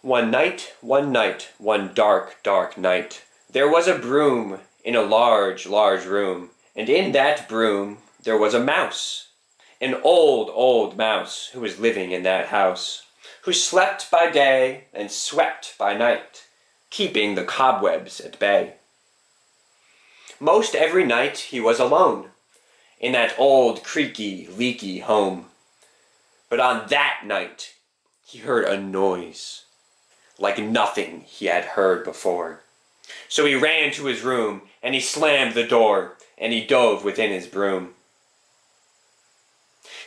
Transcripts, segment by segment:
One night, one dark, dark night, there was a broom in a large, large room, and in that broom there was a mouse, an old, old mouse, who was living in that house, who slept by day and swept by night, keeping the cobwebs at bay. Most every night he was alone, in that old, creaky, leaky home. But on that night he heard a noise, like nothing he had heard before. So he ran to his room, and he slammed the door, and he dove within his broom.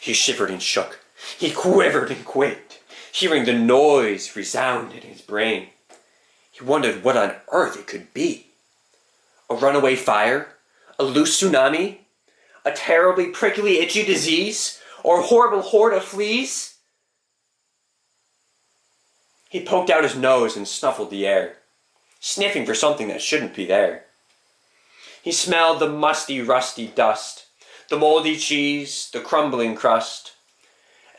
He shivered and shook, he quivered and quaked, hearing the noise resound in his brain. He wondered what on earth it could be. A runaway fire? A loose tsunami? A terribly prickly, itchy disease? Or a horrible horde of fleas? He poked out his nose and snuffled the air, sniffing for something that shouldn't be there. He smelled the musty, rusty dust, the moldy cheese, the crumbling crust,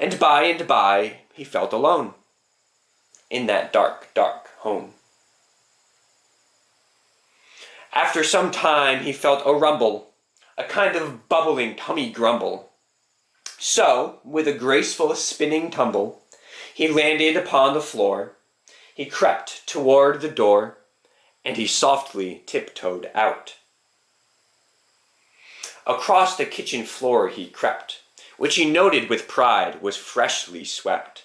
and by he felt alone in that dark, dark home. After some time he felt a rumble, a kind of bubbling tummy grumble. So, with a graceful spinning tumble, he landed upon the floor, he crept toward the door, and he softly tiptoed out. Across the kitchen floor he crept, which he noted with pride was freshly swept.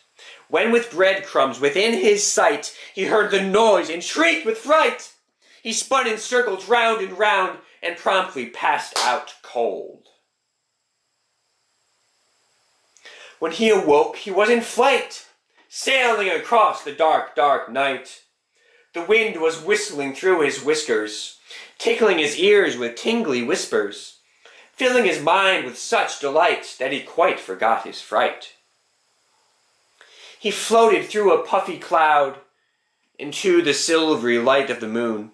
When with breadcrumbs within his sight, he heard the noise and shrieked with fright. He spun in circles round and round, and promptly passed out cold. When he awoke, he was in flight, sailing across the dark, dark night. The wind was whistling through his whiskers, tickling his ears with tingly whispers, filling his mind with such delight that he quite forgot his fright. He floated through a puffy cloud into the silvery light of the moon.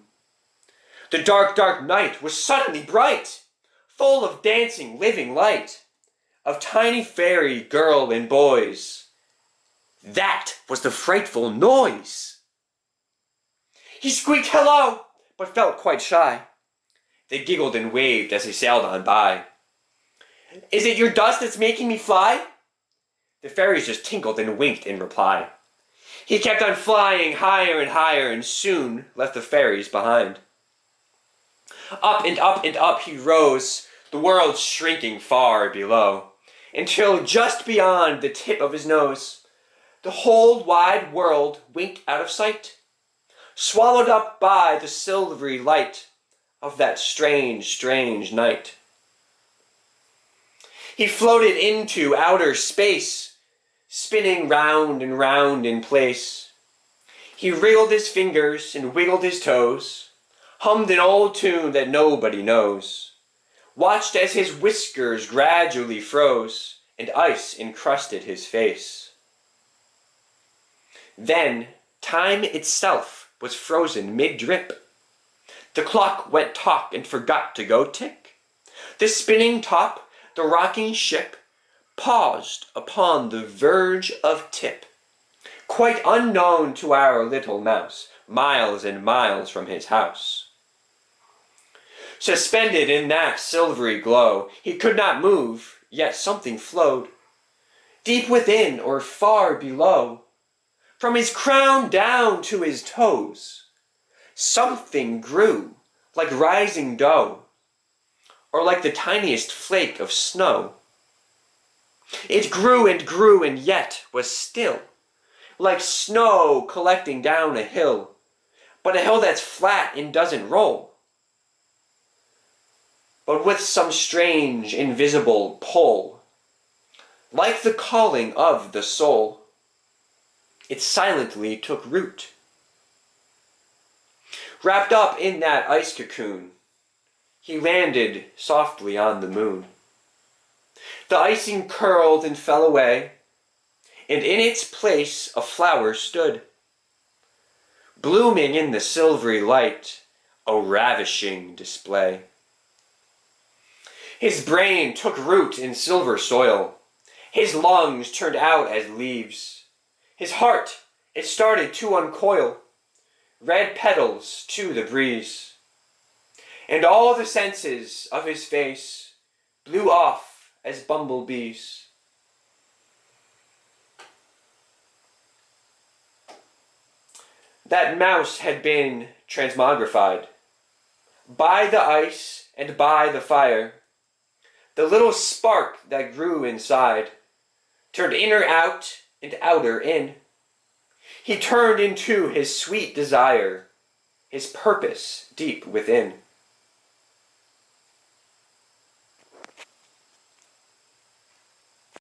The dark, dark night was suddenly bright, full of dancing, living light, of tiny fairy girl and boys. That was the frightful noise. He squeaked hello, but felt quite shy. They giggled and waved as he sailed on by. Is it your dust that's making me fly? The fairies just tinkled and winked in reply. He kept on flying higher and higher, and soon left the fairies behind. Up and up and up he rose, the world shrinking far below, until just beyond the tip of his nose, the whole wide world winked out of sight, swallowed up by the silvery light of that strange, strange night. He floated into outer space, spinning round and round in place. He wriggled his fingers and wiggled his toes, hummed an old tune that nobody knows, watched as his whiskers gradually froze, and ice encrusted his face. Then time itself was frozen mid-drip. The clock went talk and forgot to go tick. The spinning top, the rocking ship, paused upon the verge of tip, quite unknown to our little mouse, miles and miles from his house. Suspended in that silvery glow, he could not move, yet something flowed, deep within or far below, from his crown down to his toes. Something grew, like rising dough, or like the tiniest flake of snow. It grew and yet was still, like snow collecting down a hill, but a hill that's flat and doesn't roll, but with some strange, invisible pull, like the calling of the soul. It silently took root. Wrapped up in that ice cocoon, he landed softly on the moon. The icing curled and fell away, and in its place a flower stood, blooming in the silvery light, a ravishing display. His brain took root in silver soil, his lungs turned out as leaves, his heart It started to uncoil, red petals to the breeze, and all the senses of his face blew off as bumblebees. That mouse had been transmogrified by the ice and by the fire. The little spark that grew inside turned inner out and outer in. He turned into his sweet desire, his purpose deep within.